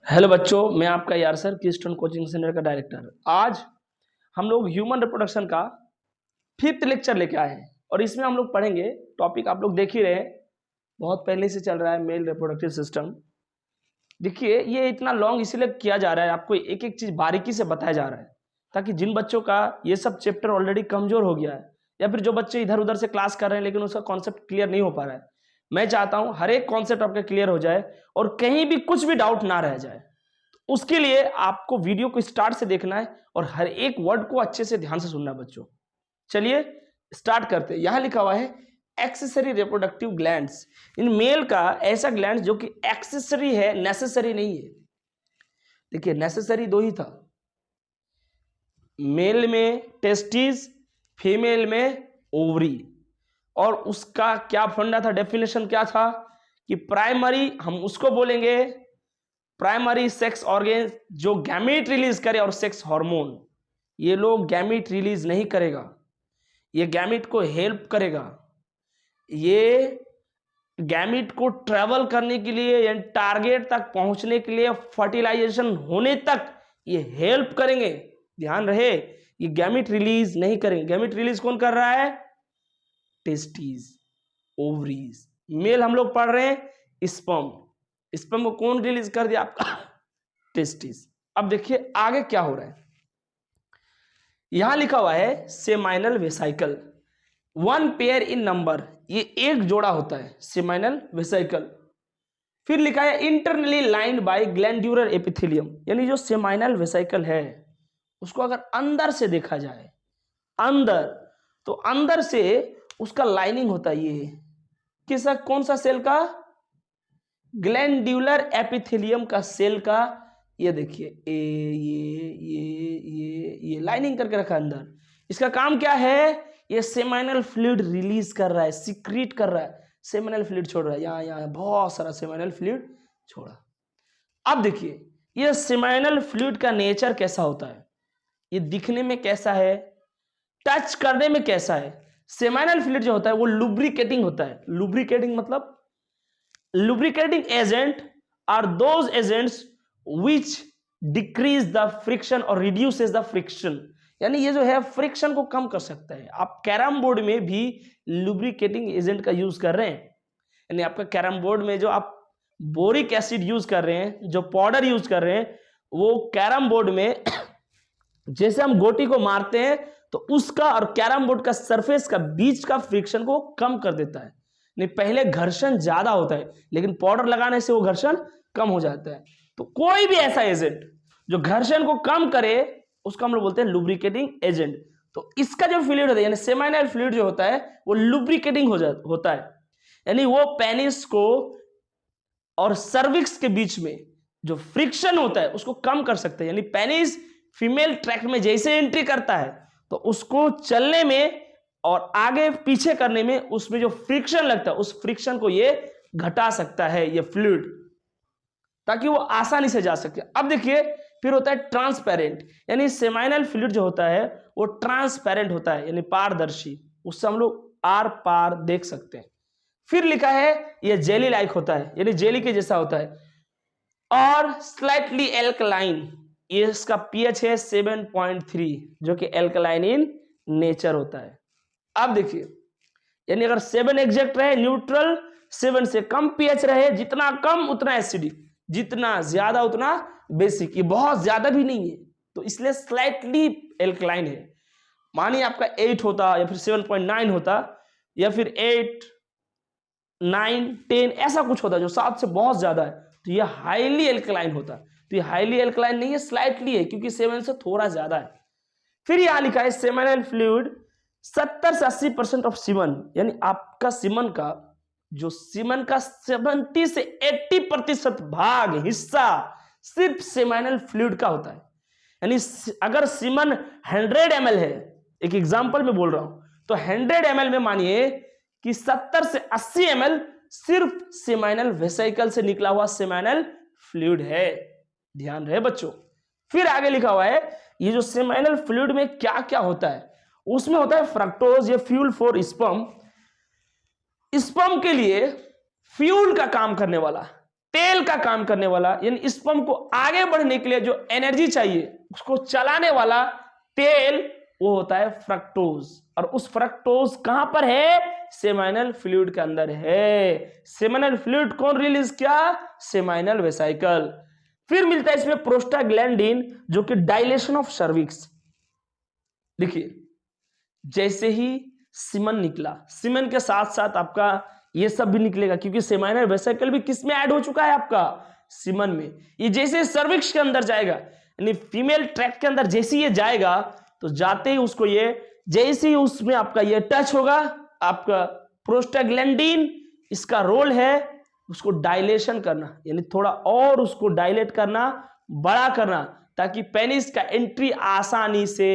Hello बच्चों, मैं आपका यार सर किस्टन कोचिंग सेंटर का डायरेक्टर। आज हम लोग ह्यूमन रिप्रोडक्शन का 5th लेक्चर लेके आए हैं और इसमें हम लोग पढ़ेंगे। टॉपिक आप लोग देख ही रहे हैं, बहुत पहले से चल रहा है, मेल रिप्रोडक्टिव सिस्टम। देखिए, ये इतना लॉन्ग इसीलिए किया जा रहा है, आपको एक एक चीज़ बारीकी से बताया जा रहा है ताकि जिन बच्चों का ये सब चैप्टर ऑलरेडी कमज़ोर हो गया है या फिर जो बच्चे इधर उधर से क्लास कर रहे हैं लेकिन उसका कॉन्सेप्ट क्लियर नहीं हो पा रहा है, मैं चाहता हूँ हर एक कॉन्सेप्ट आपका क्लियर हो जाए और कहीं भी कुछ भी डाउट ना रह जाए। उसके लिए आपको वीडियो को स्टार्ट से देखना है और हर एक वर्ड को अच्छे से ध्यान से सुनना है बच्चों। चलिए स्टार्ट करते हैं। यहां लिखा हुआ है accessory reproductive glands. In male का ऐसा ग्लैंड जो कि एक्सेसरी है, नेसेसरी नहीं है। देखिए, नेसेसरी दो ही था, मेल में टेस्टिस, फीमेल में ओवरी। और उसका क्या फंडा था, डेफिनेशन क्या था कि प्राइमरी हम उसको बोलेंगे प्राइमरी सेक्स ऑर्गन जो गैमीट रिलीज करे और सेक्स हार्मोन। ये लोग गैमीट रिलीज नहीं करेगा, ये गैमीट को हेल्प करेगा, ये गैमीट को ट्रेवल करने के लिए या टारगेट तक पहुंचने के लिए, फर्टिलाइजेशन होने तक ये हेल्प करेंगे। ध्यान रहे, ये गैमीट रिलीज नहीं करेंगे। गैमीट रिलीज कौन कर रहा है? Testis, ovaries. मेल हम लोग पढ़ रहे हैं स्पर्म, स्पर्म को कौन रिलीज कर दिया? आपका टेस्टिस। अब देखिए आगे क्या हो रहा है। यहां लिखा हुआ है सेमाइनल वेसाइकल, 1 पेयर इन नंबर, ये एक जोड़ा होता है सेमाइनल वेसाइकल। फिर लिखा है internally lined by glandular epithelium, यानी जो सेमाइनल वेसाइकल है उसको अगर अंदर से देखा जाए, अंदर, तो अंदर से उसका लाइनिंग होता है। ये किसा, कौन सा सेल का? ग्लैंड्यूलर एपिथेलियम का सेल का। ये देखिए ये लाइनिंग करके रखा है अंदर। इसका काम क्या है? ये सेमाइनल फ्लूइड रिलीज कर रहा है, सीक्रेट कर रहा है, सेमाइनल फ्लूइड छोड़ रहा है। यहाँ बहुत सारा सेमाइनल फ्लूइड छोड़ा। अब देखिए ये सेमाइनल फ्लूइड का नेचर कैसा होता है, ये दिखने में कैसा है, टच करने में कैसा है। सेमाइनल फ्लूइड जो होता है वो लुब्रिकेटिंग होता है। लुब्रिकेटिंग मतलब lubricating agent are those agents which decrease the friction or reduces the friction, यानी ये जो है फ्रिक्शन को कम कर सकता है। आप कैरम बोर्ड में भी लुब्रिकेटिंग एजेंट का यूज कर रहे हैं, यानी आपका कैरम बोर्ड में जो आप बोरिक एसिड यूज कर रहे हैं, जो पाउडर यूज कर रहे हैं, वो कैरम बोर्ड में जैसे हम गोटी को मारते हैं तो उसका और कैरम बोर्ड का सरफेस का बीच का फ्रिक्शन को कम कर देता है। नहीं, पहले घर्षण ज्यादा होता है लेकिन पाउडर लगाने से वो घर्षण कम हो जाता है। तो कोई भी ऐसा एजेंट जो घर्षण को कम करे उसको हम लोग बोलते हैं लुब्रिकेटिंग एजेंट। तो इसका जो फ्लूइड होता है यानी सेमाइनल फ्लूइड जो होता है वो लुब्रिकेटिंग होता है, यानी वो पेनिस को और सर्विक्स के बीच में जो फ्रिक्शन होता है उसको कम कर सकते हैं। यानी पेनिस फीमेल ट्रैक्ट में जैसे एंट्री करता है तो उसको चलने में और आगे पीछे करने में उसमें जो फ्रिक्शन लगता है उस फ्रिक्शन को ये घटा सकता है ये फ्लूइड, ताकि वो आसानी से जा सके। अब देखिए फिर होता है ट्रांसपेरेंट, यानी सेमाइनल फ्लूइड जो होता है वो ट्रांसपेरेंट होता है, यानी पारदर्शी, उससे हम लोग आर पार देख सकते हैं। फिर लिखा है ये जेली लाइक होता है, यानी जेली के जैसा होता है, और स्लाइटली एल्कलाइन, ये इसका पीएच है 7.3 जो कि एल्कलाइन इन नेचर होता है। अब देखिए, यानी अगर 7 एग्जैक्ट रहे न्यूट्रल, 7 से कम पीएच रहे, जितना कम उतना एसिडिक, जितना ज्यादा उतना बेसिक, ये बहुत ज्यादा भी नहीं है तो इसलिए स्लाइटली एल्कलाइन है। मानिए आपका 8 होता या फिर 7.9 होता या फिर 8, 9, 10 ऐसा कुछ होता जो 7 से बहुत ज्यादा है तो ये हाईली एल्कलाइन होता। तो ये हाईली एल्कलाइन नहीं है, स्लाइटली है, क्योंकि 7 से थोड़ा ज्यादा है। फिर यहां लिखा है सेमाइनल फ्लूइड 70 से 80% ऑफ सीमन, यानी आपका सीमन का जो सीमन का 70 से 80% भाग, हिस्सा सिर्फ सेमाइनल फ्लूइड का होता है। यानी अगर सीमन 100 ml है, एक एग्जांपल में बोल रहा हूं, तो 100 ml में मानिए कि 70 से 80 ml सिर्फ सेमाइनल वेसिकल से निकला हुआ सेमाइनल फ्लूइड है। ध्यान रहे बच्चों। फिर आगे लिखा हुआ है ये जो सेमाइनल फ्लूइड में क्या क्या होता है, उसमें होता है फ्रक्टोज, ये फ्यूल फॉर स्पर्म, स्पर्म के लिए फ्यूल का काम करने वाला, तेल का काम करने वाला, यानी स्पर्म को आगे बढ़ने के लिए जो एनर्जी चाहिए उसको चलाने वाला तेल, वो होता है फ्रक्टोज। और उस फ्रक्टोज कहां पर है? सेमाइनल फ्लूइड के अंदर है। सेमाइनल फ्लूइड कौन रिलीज किया? Seminal vesicle. फिर मिलता है इसमें प्रोस्टाग्लैंडिन, जो कि डायलेशन ऑफ सर्विक्स। देखिए, जैसे ही सीमन निकला, सीमन के साथ साथ आपका ये सब भी निकलेगा, क्योंकि सेमाइनल वेसिकल भी किस में ऐड हो चुका है? आपका सीमन में। ये जैसे सर्विक्स के अंदर जाएगा, यानी फीमेल ट्रैक्ट के अंदर जैसे ये जाएगा, तो जाते ही उसको ये, जैसे ही उसमें आपका ये टच होगा, आपका प्रोस्टाग्लैंडिन, इसका रोल है उसको डायलेशन करना, यानी थोड़ा और उसको डायलेट करना, बड़ा करना, ताकि पेनिस का एंट्री आसानी से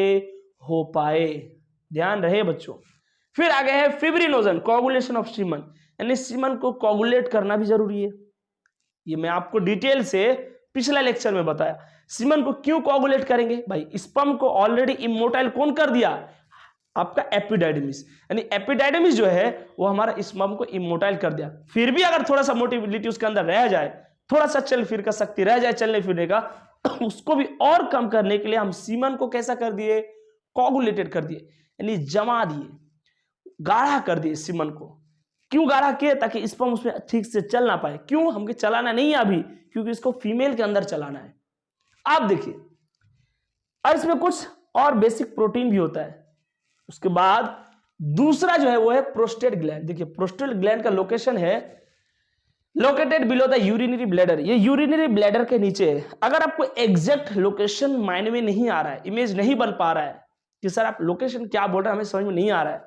हो पाए। ध्यान रहे बच्चों। फिर आगे है फिब्रिनोजन, कोगुलेशन ऑफ सीमन, यानी सीमन को कोगुलेट करना भी जरूरी है। ये मैं आपको डिटेल से पिछला लेक्चर में बताया। सीमन को क्यों कोगुलेट करेंगे भाई? स्पर्म को ऑलरेडी इमोटाइल कौन कर दिया? आपका एपिडाइडमिस, यानी एपिडाइडमिस जो है वो हमारा स्पर्म को इमोटाइल कर दिया। फिर भी अगर थोड़ा सा मोटिलिटी उसके अंदर रह जाए, थोड़ा सा चल फिर का शक्ति रह जाए चलने फिरने का, उसको भी और कम करने के लिए हम सीमन को कैसा कर दिए? कोगुलेटेड कर दिए, यानी जमा दिए, गाढ़ा कर दिए सीमन को। क्यों गाढ़ा किए? ताकि स्पर्म उसमें ठीक से चल ना पाए। क्यों? हमको चलाना नहीं है अभी, क्योंकि इसको फीमेल के अंदर चलाना है। आप देखिए, और इसमें कुछ और बेसिक प्रोटीन भी होता है। उसके बाद दूसरा जो है वो है प्रोस्टेट ग्लैंड। देखिए, प्रोस्टेट ग्लैंड का लोकेशन है located below the urinary bladder. ये यूरिनरी ब्लैडर के नीचे है। अगर आपको एग्जैक्ट लोकेशन माइंड में नहीं आ रहा है, इमेज नहीं बन पा रहा है कि सर आप लोकेशन क्या बोल रहे हैं, हमें समझ में नहीं आ रहा है,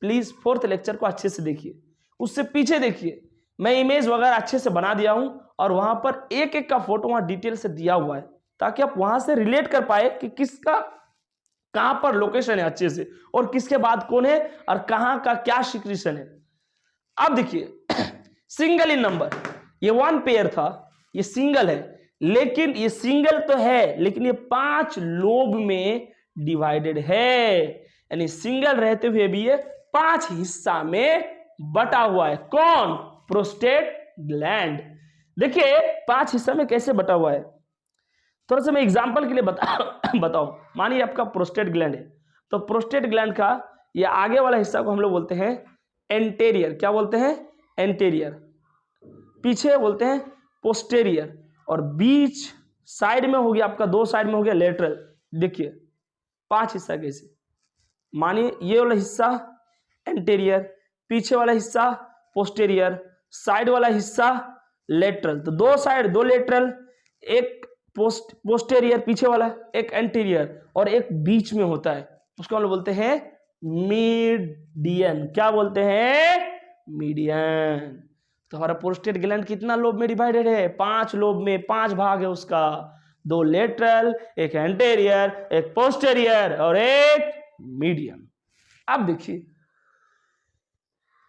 प्लीज 4th लेक्चर को अच्छे से देखिए, उससे पीछे देखिए, मैं इमेज वगैरह अच्छे से बना दिया हूं, और वहां पर एक एक का फोटो वहां डिटेल से दिया हुआ है, ताकि आप वहां से रिलेट कर पाए कि किसका कहां पर लोकेशन है अच्छे से, और किसके बाद कौन है, और कहां का क्या सिक्रीशन है। अब देखिए, सिंगल इन नंबर, ये 1 पेयर था, ये सिंगल है, लेकिन ये सिंगल तो है, लेकिन ये 5 लोब में डिवाइडेड है, यानी सिंगल रहते हुए भी ये 5 हिस्सा में बटा हुआ है। कौन? Prostate gland. देखिए 5 हिस्सा में कैसे बटा हुआ है, थोड़ा सा मैं एग्जांपल के लिए बताओ। मानिए आपका प्रोस्टेट ग्लैंड है, तो प्रोस्टेट ग्लैंड का ये आगे वाला हिस्सा को हम लोग बोलते हैं एंटेरियर। क्या बोलते हैं? एंटेरियर। पीछे बोलते हैं पोस्टेरियर, और बीच साइड में हो गया आपका, 2 साइड में हो गया लेटरल। देखिए 5 हिस्सा कैसे, मानिए ये वाला हिस्सा एंटेरियर, पीछे वाला हिस्सा पोस्टेरियर, साइड वाला हिस्सा लेटरल। तो 2 साइड 2 लेटरल, एक पोस्टेरियर पीछे वाला, एक एंटीरियर, और एक बीच में होता है, उसको हम लोग बोलते हैं मीडियन। क्या बोलते हैं? मीडियन। तो हमारा प्रोस्टेट ग्लैंड कितना लोब में डिवाइडेड है? 5 लोब में, 5 भाग है उसका, 2 लेटरल, एक एंटेरियर, एक पोस्टेरियर, और एक मीडियन। अब देखिए,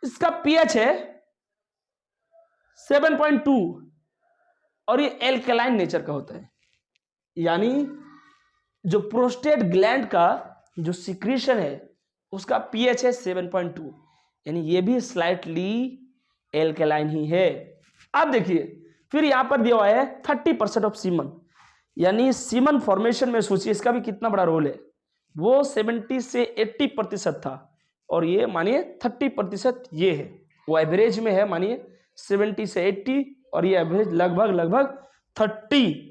इसका पीएच है 7.2, और ये एल्कलाइन नेचर का होता है, यानी जो प्रोस्टेट ग्लैंड का जो सिक्रीशन है उसका पीएच है 7.2, यानी ये भी स्लाइटली एल्कलाइन ही है। अब देखिए, फिर यहां पर दिया हुआ है 30% ऑफ सीमन, यानी सीमन फॉर्मेशन में सोचिए इसका भी कितना बड़ा रोल है। वो 70 से 80% था, और ये मानिए 30% ये है। वो एवरेज में है, मानिए 70 से 80, और ये एवरेज लगभग 30।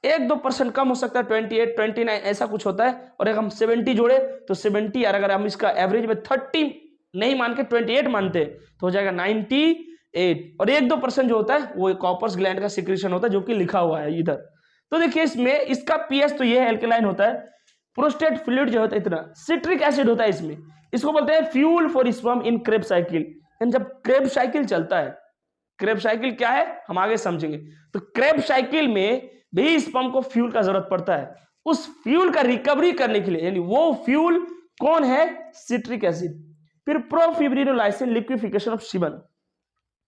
1-2% कम हो सकता है, 28, 29 ऐसा कुछ होता है। और अगर हम 70 जोड़े तो 70, और अगर हम इसका एवरेज में 30 नहीं मान के 28 मानते तो हो जाएगा 98। और 1-2% जो होता है वो कॉपर्स ग्लैंड का सिक्रीशन होता है, जो कि लिखा हुआ है इधर। तो देखिए, इसमें इसका पीएच तो ये है, एल्कलाइन होता है। प्रोस्टेट फ्लूइड जो होता है इतना, सिट्रिक एसिड होता है इसमें, इसको बोलते हैं fuel for sperm in Krebs cycle. जब क्रेब्स साइकिल चलता है, क्रेब्स साइकिल क्या है हम आगे समझेंगे, तो क्रेब्स साइकिल में भी स्पर्म को फ्यूल का जरूरत पड़ता है। उस फ्यूल का रिकवरी करने के लिए, यानी वो फ्यूल कौन है? Citric acid. फिर प्रोफिब्रिनोलाइसिन लिक्विफिकेशन ऑफ सीमन।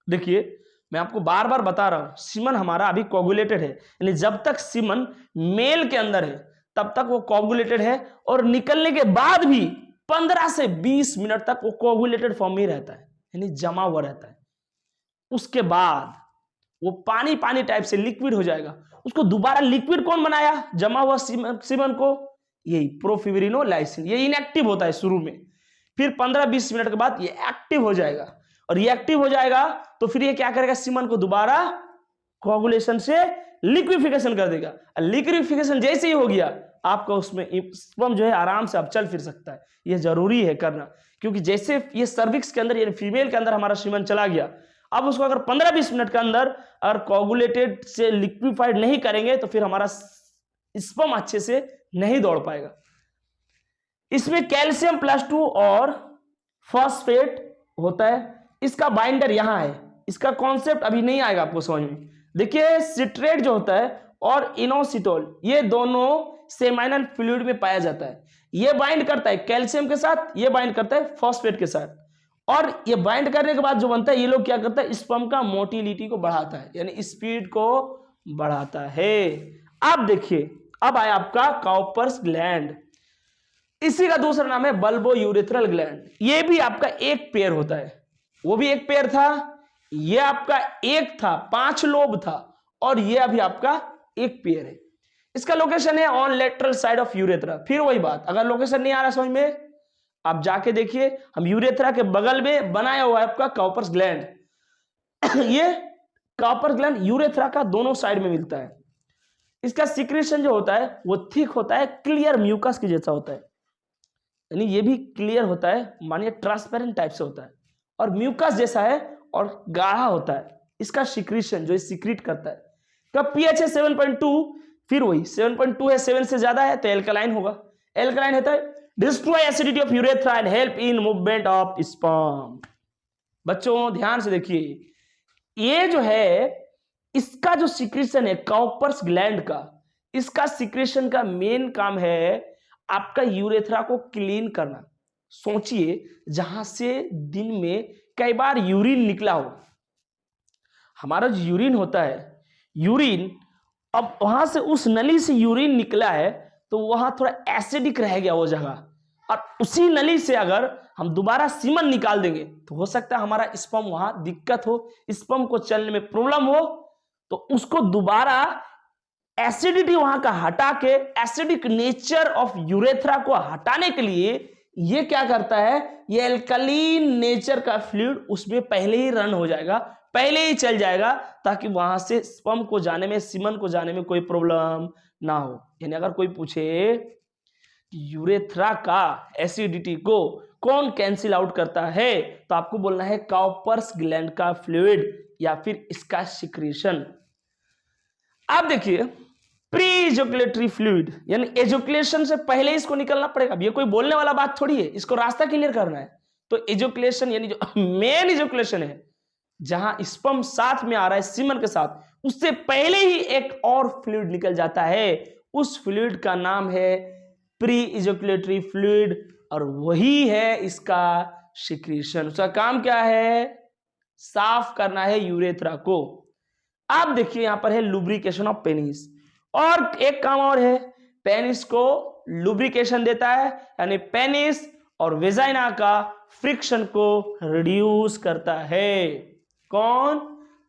देखिए, मैं आपको बार बार बता रहा हूं, सीमन हमारा अभी कोगुलेटेड है, यानी जब तक सीमन मेल के अंदर है तब तक वो कोगुलेटेड है, और निकलने के बाद भी 15 से 20 मिनट तक वो कोगुलेटेड फॉर्म में रहता है, यानी जमा हुआ रहता है। उसके बाद वो पानी पानी टाइप से लिक्विड हो जाएगा। उसको दोबारा लिक्विड कौन बनाया, जमा हुआ सीमन को, यही प्रोफिब्रिनोलाइसिन। ये इनएक्टिव होता है शुरू में, फिर 15-20 मिनट के बाद ये एक्टिव हो जाएगा, और ये एक्टिव हो जाएगा तो फिर ये क्या करेगा, सीमन को दोबारा कोगुलेशन से लिक्विफिकेशन कर देगा। लिक्विफिकेशन जैसे ही हो गया आपका उसमें स्पर्म जो है आराम से अब चल फिर सकता है। ये जरूरी है करना, क्योंकि जैसे ये सर्विक्स के अंदर यानी फीमेल के अंदर हमारा सीमन चला गया, अब उसको अगर 15-20 मिनट के अंदर अगर कोगुलेटेड से लिक्विफाइड नहीं करेंगे तो फिर हमारा स्पर्म अच्छे से नहीं दौड़ पाएगा। इसमें कैल्शियम +2 और फॉस्फेट होता है। इसका बाइंडर यहां है, इसका कॉन्सेप्ट अभी नहीं आएगा आपको समझ में। देखिए सिट्रेट जो होता है और इनोसिटोल, ये दोनों सेमाइनल फ्लूइड में पाया जाता है। ये बाइंड करता है कैल्शियम के साथ, ये बाइंड करता है फॉस्फेट के साथ, और ये बाइंड करने के बाद जो बनता है, ये लोग क्या करता है, स्पर्म का मोटिलिटी को बढ़ाता है, यानी स्पीड को बढ़ाता है। अब देखिए, अब आया आपका काउपर्स ग्लैंड। इसी का दूसरा नाम है बल्बो यूरेथ्रल ग्लैंड। ये भी आपका एक पेयर होता है, वो भी एक पेयर था, ये आपका एक था, 5 लोब था, और ये अभी आपका एक पेयर है। इसका लोकेशन है on lateral side of urethra. फिर वही बात, अगर लोकेशन नहीं आ रहा समझ में, आप जाके देखिए, हम यूरेथ्रा के बगल में बनाया हुआ है आपका काउपर्स ग्लैंड। ये काउपर्स ग्लैंड यूरेथ्रा का दोनों साइड में मिलता है। इसका सिक्रेशन जो होता है वो थिक होता है, क्लियर म्यूकस के जैसा होता है, यानी ये भी क्लियर होता है, मानिए ट्रांसपेरेंट टाइप से होता है, और म्यूकस जैसा है और गाढ़ा होता है। इसका सिक्रेशन जो सिक्रीट करता है, कब पीएच है 7.2, फिर वही 7.2 है, 7 से ज्यादा है तो एल्कलाइन होगा। एल्कलाइन होता है destroy acidity of urethra and help in movement of sperm. बच्चों ध्यान से देखिए, ये जो है इसका जो सिक्रेशन है काउपर्स ग्लैंड का, इसका सिक्रेशन का मेन काम है आपका यूरेथ्रा को क्लीन करना। सोचिए, जहां से दिन में कई बार यूरिन निकला हो, हमारा जो यूरिन होता है, यूरिन अब वहां से उस नली से यूरिन निकला है तो वहां थोड़ा एसिडिक रह गया वो जगह, और उसी नली से अगर हम दोबारा सीमन निकाल देंगे तो हो सकता है हमारा स्पर्म वहां दिक्कत हो, स्पर्म को चलने में प्रॉब्लम हो, तो उसको दोबारा एसिडिटी वहां का हटा के, एसिडिक नेचर ऑफ यूरेथ्रा को हटाने के लिए ये क्या करता है, ये एल्कलीन नेचर का फ्लूइड उसमें पहले ही रन हो जाएगा, पहले ही चल जाएगा, ताकि वहां से स्पर्म को जाने में, सीमन को जाने में कोई प्रॉब्लम ना हो। यानी अगर कोई पूछे यूरेथ्रा का एसिडिटी को कौन कैंसिल आउट करता है, तो आपको बोलना है काउपर्स ग्लैंड का फ्लूइड या फिर इसका सिक्रेशन। अब देखिए, प्री इजोकुलेटरी फ्लूइड, यानी एजुकुलेशन से पहले इसको निकलना पड़ेगा। अब ये कोई बोलने वाला बात थोड़ी है, इसको रास्ता क्लियर करना है। तो एजुकुलेशन यानी जो मेन इजोकुलेशन है, जहां स्पर्म साथ में आ रहा है सीमन के साथ, उससे पहले ही एक और फ्लूइड निकल जाता है, उस फ्लूइड का नाम है प्री इजोकुलेटरी फ्लूइड, और वही है इसका सिक्रेशन। उसका काम क्या है, साफ करना है यूरेथ्रा को। आप देखिए यहां पर है लुब्रिकेशन ऑफ पेनिस, और एक काम और है, पेनिस को लुब्रिकेशन देता है, यानी पेनिस और वेजाइना का फ्रिक्शन को रिड्यूस करता है। कौन,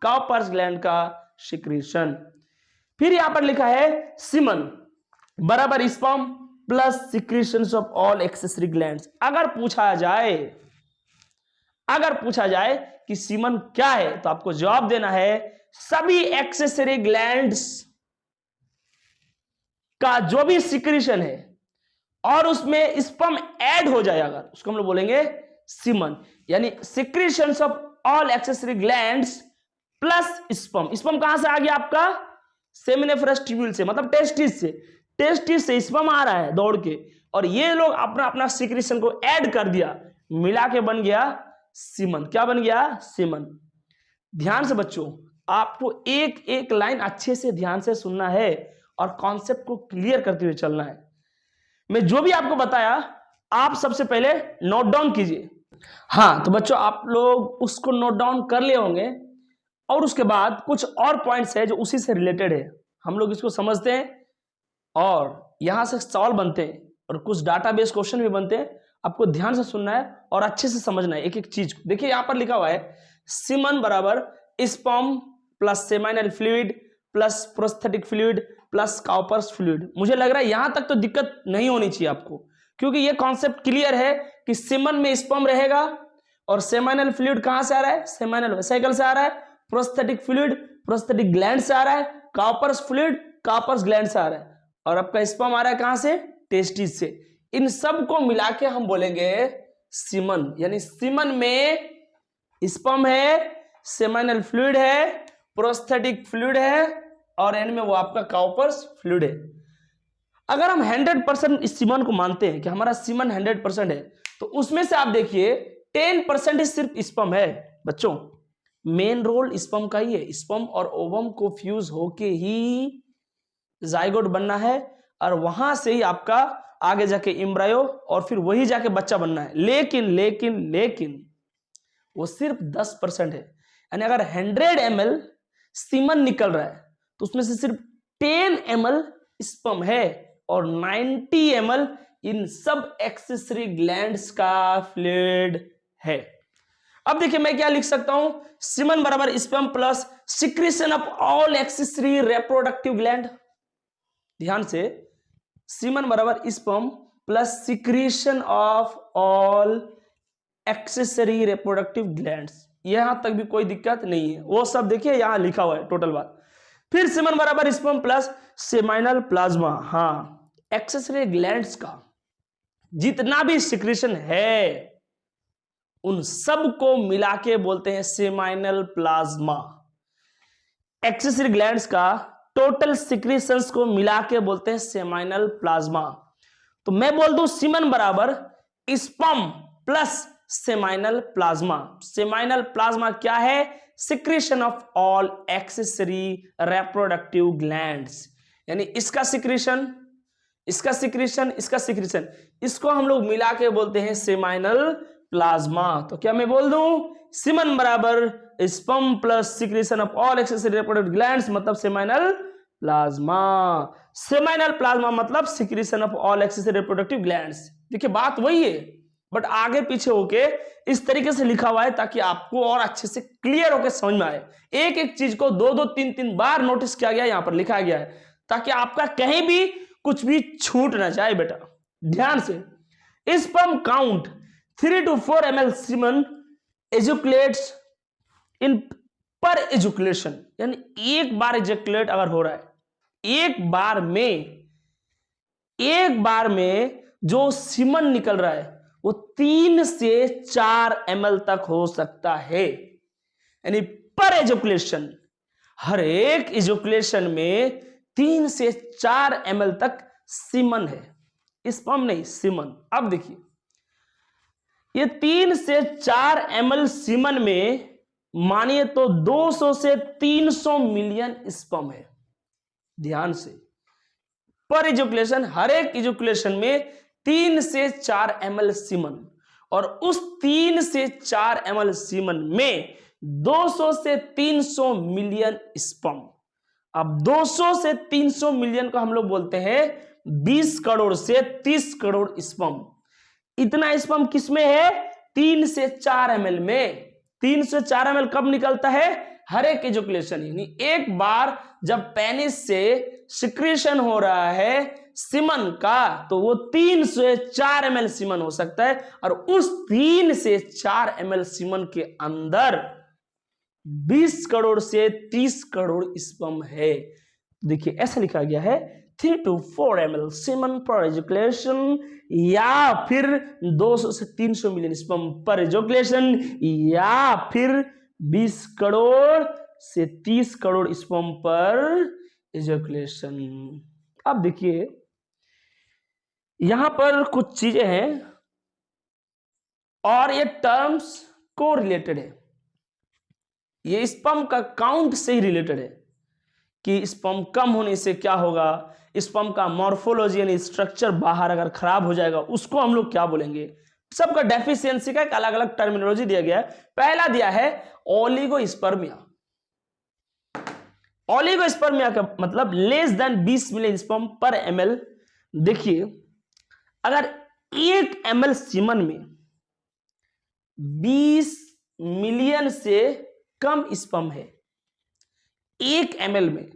काउपर्स ग्लैंड का सिक्रेशन। फिर यहां पर लिखा है सीमन बराबर sperm plus secretions of all accessory glands. अगर पूछा जाए कि सीमन क्या है, तो आपको जवाब देना है सभी एक्सेसरी ग्लैंड्स का जो भी सिक्रेशन है और उसमें स्पर्म ऐड हो जाए, अगर उसको हम लोग बोलेंगे सीमन, यानी secretions of all accessory glands plus sperm. Sperm कहां से आ गया आपका, सेमिनिफरस ट्यूब्यूल से, मतलब टेस्टिस से। टेस्टिस से स्पर्म आ रहा है दौड़ के, और ये लोग अपना अपना सिक्रेशन को ऐड कर दिया, मिला के बन गया सीमन। क्या बन गया, सीमन। ध्यान से बच्चों, आपको एक एक लाइन अच्छे से ध्यान से सुनना है और कॉन्सेप्ट को क्लियर करते हुए चलना है। मैं जो भी आपको बताया आप सबसे पहले नोट डाउन कीजिए। हाँ तो बच्चों, आप लोग उसको नोट डाउन कर लिए होंगे, और उसके बाद कुछ और पॉइंट्स है जो उसी से रिलेटेड है, हम लोग इसको समझते हैं और यहां से सवाल बनते हैं और कुछ डाटाबेस क्वेश्चन भी बनते हैं। आपको ध्यान से सुनना है और अच्छे से समझना है एक एक चीज को। देखिए यहां पर लिखा हुआ है सीमन बराबर sperm plus seminal fluid plus prosthetic fluid plus Cowper's fluid. मुझे लग रहा है यहां तक तो दिक्कत नहीं होनी चाहिए आपको, क्योंकि ये कॉन्सेप्ट क्लियर है कि सीमन में स्पर्म रहेगा और सेमाइनल फ्लूइड कहां से आ रहा है, सेमाइनल वेसिकल से आ रहा है, प्रोस्थेटिक फ्लूइड प्रोस्थेटिक ग्लैंड से आ रहा है, काउपर्स फ्लूइड काउपर्स ग्लैंड से आ रहा है, और आपका स्पर्म आ रहा है कहां से, टेस्टिस से। इन सब को मिला के हम बोलेंगे सीमन। यानी सीमन में स्पर्म है, सेमाइनल फ्लूइड है, प्रोस्थेटिक फ्लूइड है और एंड में वो आपका काउपर्स फ्लूइड है। अगर हम 100% इस सीमन को मानते हैं कि हमारा सीमन 100% है, तो उसमें से आप देखिए 10% ही सिर्फ स्पर्म है। बच्चों मेन रोल स्पर्म का ही है, स्पर्म और ओवम को फ्यूज होके ही जाइगोट बनना है और वहां से ही आपका आगे जाके एम्ब्रायो और फिर वही जाके बच्चा बनना है। लेकिन लेकिन लेकिन वो सिर्फ 10% है। यानी अगर 100 ml सीमन निकल रहा है तो उसमें से सिर्फ 10 ml स्पर्म है और 90 ml इन सब एक्सेसरी ग्लैंड्स का फ्लूइड है। अब देखिए मैं क्या लिख सकता हूं, सीमन बराबर sperm plus secretion of all accessory reproductive gland. ध्यान से, सीमन बराबर sperm plus secretion of all accessory reproductive glands. यहां तक भी कोई दिक्कत नहीं है, वो सब देखिए यहां लिखा हुआ है टोटल बात। फिर सीमन बराबर स्पर्म प्लस सेमाइनल प्लाज्मा। हाँ, एक्सेसरी ग्लैंड्स का जितना भी सिक्रीशन है उन सब को मिला के बोलते हैं सेमाइनल प्लाज्मा। एक्सेसरी ग्लैंड्स का टोटल सिक्रीशंस को मिला के बोलते हैं सेमाइनल प्लाज्मा। तो मैं बोल दूं सीमन बराबर sperm plus seminal plasma. Seminal plasma क्या है, secretion of all accessory reproductive glands. यानी इसका सिक्रीशन, इसका सिक्रीशन, इसका सिक्रीशन, इसको हम लोग मिला के बोलते हैं सेमाइनल प्लाज्मा। तो क्या मैं बोल दूं, सीमन बराबर sperm plus secretion of all accessory reproductive glands मतलब सेमाइनल प्लाज्मा। सेमाइनल प्लाज्मा मतलब secretion of all accessory reproductive glands. देखिए बात वही है, बट आगे पीछे होके इस तरीके से लिखा हुआ है ताकि आपको और अच्छे से क्लियर होकर समझ में आए। एक एक चीज को 2-2, 3-3 बार नोटिस किया गया, यहां पर लिखा गया है ताकि आपका कहीं भी कुछ भी छूट ना जाए। बेटा ध्यान से, sperm count 3 to 4 ml semen ejaculates in per ejaculation. यानी एक बार एजुकुलेट अगर हो रहा है, एक बार में जो सीमन निकल रहा है वो 3 से 4 ml तक हो सकता है। यानी पर एजुकुलेशन, हर एक एजुकुलेशन में 3 से 4 ml तक सीमन है, स्पर्म नहीं सीमन। अब देखिए ये 3 से 4 ml सीमन में मानिए तो 200 से 300 मिलियन स्पर्म है। ध्यान से, पर इजुकुलेशन, हर एक इजुकुलेशन में 3 से 4 ml सीमन, और उस 3 से 4 ml सीमन में 200 से 300 मिलियन स्पर्म। अब 200 से 300 मिलियन को हम लोग बोलते हैं 20 करोड़ से 30 करोड़ स्पर्म। इतना स्पर्म किसमें है, 3 से 4 ml में। 3 से 4 ml कब निकलता है, हर एक इजुकुलेशन। यानी एक बार जब पेनिस से सिक्रीशन हो रहा है सीमन का, तो वो 3 से 4 ml सीमन हो सकता है, और उस 3 से 4 ml सीमन के अंदर 20 करोड़ से 30 करोड़ स्पर्म है। देखिए ऐसा लिखा गया है 3 to 4 ml सीमन पर एजुकुलेशन, या फिर 200 से 300 मिलियन स्पर्म पर एजुकुलेशन, या फिर 20 करोड़ से 30 करोड़ स्पर्म पर एजुकुलेशन। अब देखिए यहां पर कुछ चीजें हैं और ये टर्म्स को रिलेटेड है, ये स्पर्म का काउंट से ही रिलेटेड है कि स्पर्म कम होने से क्या होगा, स्पर्म का मॉर्फोलॉजी यानी स्ट्रक्चर बाहर अगर खराब हो जाएगा उसको हम लोग क्या बोलेंगे। सबका डेफिशिएंसी का एक अलग अलग टर्मिनोलॉजी दिया गया है। पहला दिया है ओलिगोस्पर्मिया। ओलिगोस्पर्मिया का मतलब लेस देन 20 मिलियन स्पर्म पर ml। देखिए अगर 1 ml सीमन में 20 मिलियन से कम स्पर्म है, 1 ml में,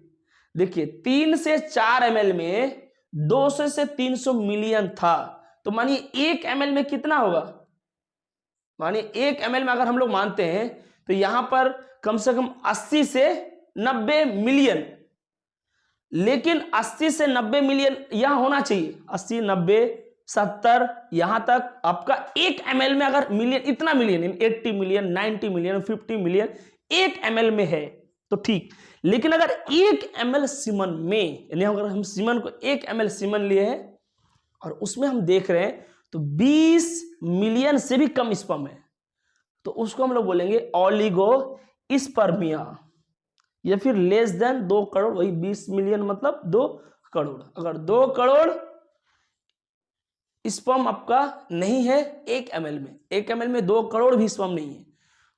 देखिए 3 से 4 ml में 200 से 300 मिलियन था, तो मानिए 1 ml में कितना होगा, मानिए 1 ml में अगर हम लोग मानते हैं तो यहां पर कम से कम 80 से 90 मिलियन, लेकिन 80 से 90 मिलियन यहां होना चाहिए, 80 90 70 यहां तक आपका 1 ml में अगर मिलियन, इतना million 80 million 90 million 50 million 1 ml में है तो ठीक, लेकिन अगर 1 ml सीमन में, यानी अगर हम सीमन को 1 ml सीमन लिए हैं और उसमें हम देख रहे हैं तो 20 मिलियन से भी कम स्पर्म है, तो उसको हम लोग बोलेंगे ऑलिगो स्पर्मिया, या फिर लेस देन 2 करोड़, वही 20 मिलियन मतलब 2 करोड़। अगर 2 करोड़ स्पर्म आपका नहीं है 1 ml में, 1 ml में 2 करोड़ भी स्पर्म नहीं है,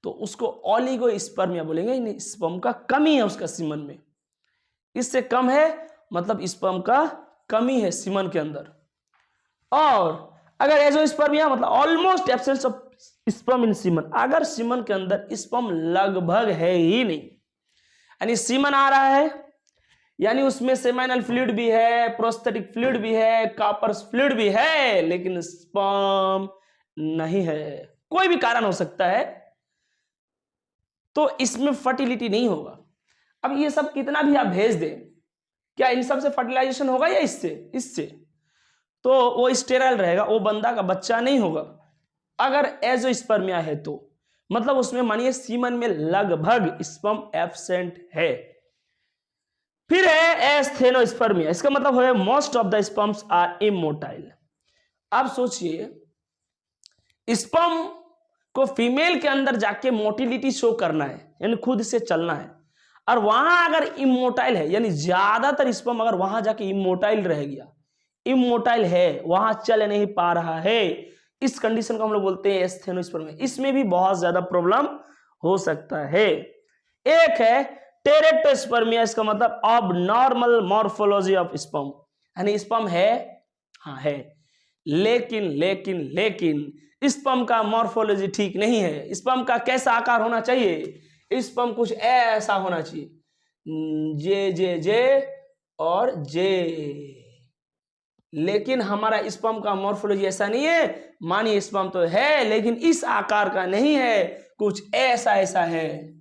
तो उसको ऑलिगो स्पर्मिया बोलेंगे, स्पर्म का कमी है उसका सीमन में, इससे कम है मतलब स्पर्म का कमी है सीमन के अंदर। और अगर एजोस्पर्मिया मतलब almost absence of sperm in semen, अगर सीमन के अंदर स्पर्म लगभग है ही नहीं, यानी सीमन आ रहा है, यानी उसमें सेमिनल फ्लूइड भी है, प्रोस्थेटिक फ्लूइड भी है, कार्पस फ्लूइड भी है, लेकिन स्पर्म नहीं है, कोई भी कारण हो सकता है, तो इसमें फर्टिलिटी नहीं होगा। अब ये सब कितना भी आप भेज दें, क्या इन सब से फर्टिलाइजेशन होगा या इससे तो वो स्टेराइल रहेगा, वो बंदा का बच्चा नहीं होगा। अगर एजोस्पर्मिया है तो मतलब उसमें मानिए सीमन में लगभग स्पर्म एब्सेंट है। फिर है एस्थेनोस्पर्मिया, इसका मतलब है most of the sperms are immotile. अब सोचिए स्पर्म को फीमेल के अंदर जाके मोटिलिटी शो करना है, यानी खुद से चलना है, और वहां अगर इमोटाइल है, यानी ज्यादातर स्पर्म अगर वहां जाके इमोटाइल रह गया, इमोटाइल है, वहां चल नहीं पा रहा है, इस कंडीशन को हम लोग बोलते हैं एस्थेनोस्पर्मिया। इसमें भी बहुत ज्यादा प्रॉब्लम हो सकता है। एक है टेरेटोस्पर्मिया, इसका मतलब अबनॉर्मल मॉर्फोलॉजी ऑफ स्पर्म, यानी स्पर्म है, हाँ है, लेकिन स्पर्म का मॉर्फोलॉजी ठीक नहीं है। स्पर्म का कैसा आकार होना चाहिए, स्पर्म कुछ ऐसा होना चाहिए, जे जे जे और जे, लेकिन हमारा स्पर्म का मॉर्फोलॉजी ऐसा नहीं है। मानिए स्पर्म तो है लेकिन इस आकार का नहीं है, कुछ ऐसा ऐसा है,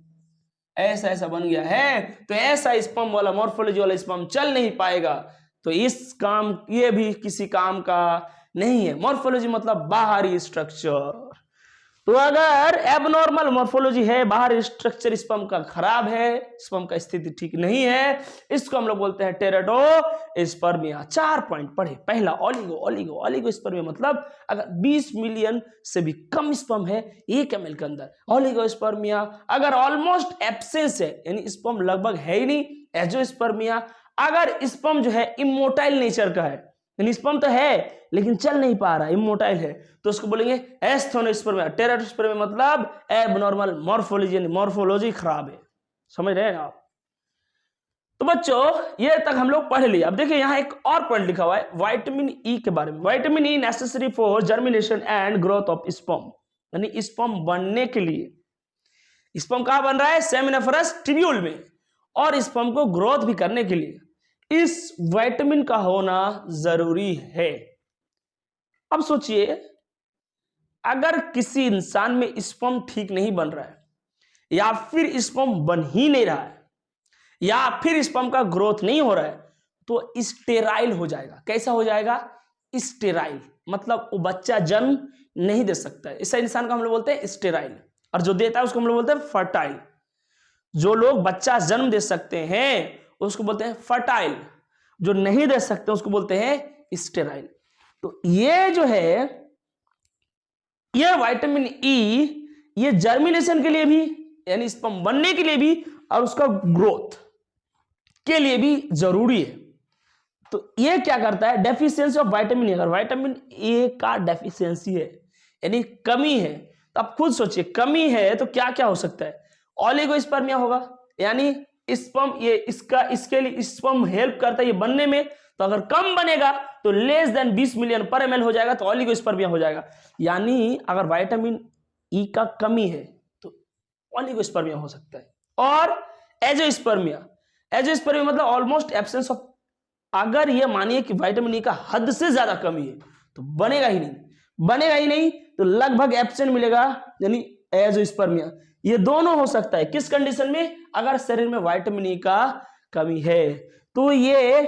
ऐसा ऐसा बन गया है, तो ऐसा स्पर्म वाला मॉर्फोलॉजी वाला स्पर्म चल नहीं पाएगा, तो इस काम, ये भी किसी काम का नहीं है। मॉर्फोलॉजी मतलब बाहरी स्ट्रक्चर, तो अगर एबनॉर्मल मॉर्फोलॉजी है, बाहरी स्ट्रक्चर स्पर्म का खराब है, स्पर्म का स्थिति ठीक नहीं है, इसको हम लोग बोलते हैं टेरेटोस्पर्मिया। 4 पॉइंट पढ़े। पहला ओलिगोस्पर्मिया मतलब अगर 20 मिलियन से भी कम स्पर्म है 1 ml के अंदर, ओलिगोस्पर्मिया। अगर ऑलमोस्ट एब्सेंस है, यानी स्पर्म लगभग है ही नहीं, एजोस्पर्मिया। अगर स्पर्म जो है इमोटाइल नेचर का है, यानी स्पर्म तो है लेकिन चल नहीं पा रहा, इमोटाइल है, तो उसको बोलेंगे एस्थेनोस्पर्मिया। टेरेटोस्पर्मिया मतलब एबनॉर्मल मॉर्फोलॉजी, यानी मॉर्फोलॉजी खराब है। समझ रहे हैं आप? तो बच्चों ये तक हम लोग पढ़ लिए। अब देखिए यहाँ एक और पॉइंट लिखा हुआ है विटामिन ई के बारे में। Vitamin E necessary for germination and growth of sperm, यानी स्पर्म बनने के लिए। स्पर्म कहां बन रहा है? सेमिनिफरस ट्यूब्यूल में, और स्पर्म को ग्रोथ भी करने के लिए इस विटामिन का होना जरूरी है। अब सोचिए अगर किसी इंसान में स्पर्म ठीक नहीं बन रहा है, या फिर स्पर्म बन ही नहीं रहा है, या फिर स्पर्म का ग्रोथ नहीं हो रहा है, तो स्टेराइल हो जाएगा। कैसा हो जाएगा? स्टेराइल मतलब वो बच्चा जन्म नहीं दे सकता है। ऐसा इंसान को हम लोग बोलते हैं स्टेराइल, और जो देता है उसको हम लोग बोलते हैं फर्टाइल। जो लोग बच्चा जन्म दे सकते हैं उसको बोलते हैं फर्टाइल, जो नहीं दे सकते उसको बोलते हैं स्टेराइल। तो ये जो है, ये विटामिन ई, ये जर्मिनेशन के लिए भी, यानी स्पर्म बनने के लिए भी, और उसका ग्रोथ के लिए भी जरूरी है। तो ये क्या करता है? Deficiency of vitamin A. अगर विटामिन ए का डेफिशिएंसी है, यानी कमी है, तो आप खुद सोचिए कमी है तो क्या क्या हो सकता है? ओलिगोस्पर्मिया होगा, यानी स्पर्म, ये इसके लिए स्पर्म हेल्प करता है ये बनने में, तो अगर कम बनेगा तो लेस देन 20 मिलियन पर ml हो जाएगा, तो ओलिगोस्पर्मिया हो जाएगा। यानी अगर विटामिन ई का कमी है तो ओलिगोस्पर्मिया हो सकता है। और एजोस्पर्मिया, एंजियोस्पर्मिया मतलब ऑलमोस्ट एब्सेंस ऑफ, अगर ये मानिए कि विटामिन ई का हद से ज्यादा कमी है तो बनेगा ही नहीं तो लगभग एब्सेंट मिलेगा, यानी एंजियोस्पर्मिया। ये दोनों हो सकता है किस कंडीशन में, अगर शरीर में विटामिन ई का कमी है तो ये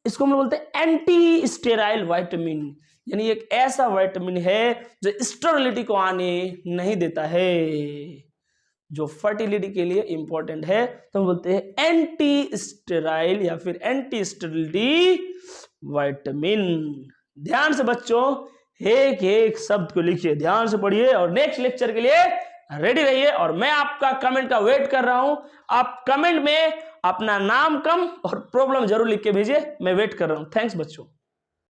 इसको हम बोलते हैं एंटी स्टेराइल विटामिन, यानी एक ऐसा विटामिन है जो स्टेरिलिटी को आने नहीं देता है, जो फर्टिलिटी के लिए इंपॉर्टेंट है, तो हम बोलते हैं एंटी स्टेराइल या फिर एंटी स्टेरिलिटी विटामिन। ध्यान से बच्चों एक एक शब्द को लिखिए, ध्यान से पढ़िए और नेक्स्ट लेक्चर के लिए रेडी रहिए। और मैं आपका कमेंट का वेट कर रहा हूं, आप कमेंट में अपना नाम कम और प्रॉब्लम जरूर लिख के भेजिए, मैं वेट कर रहा हूं। थैंक्स बच्चों।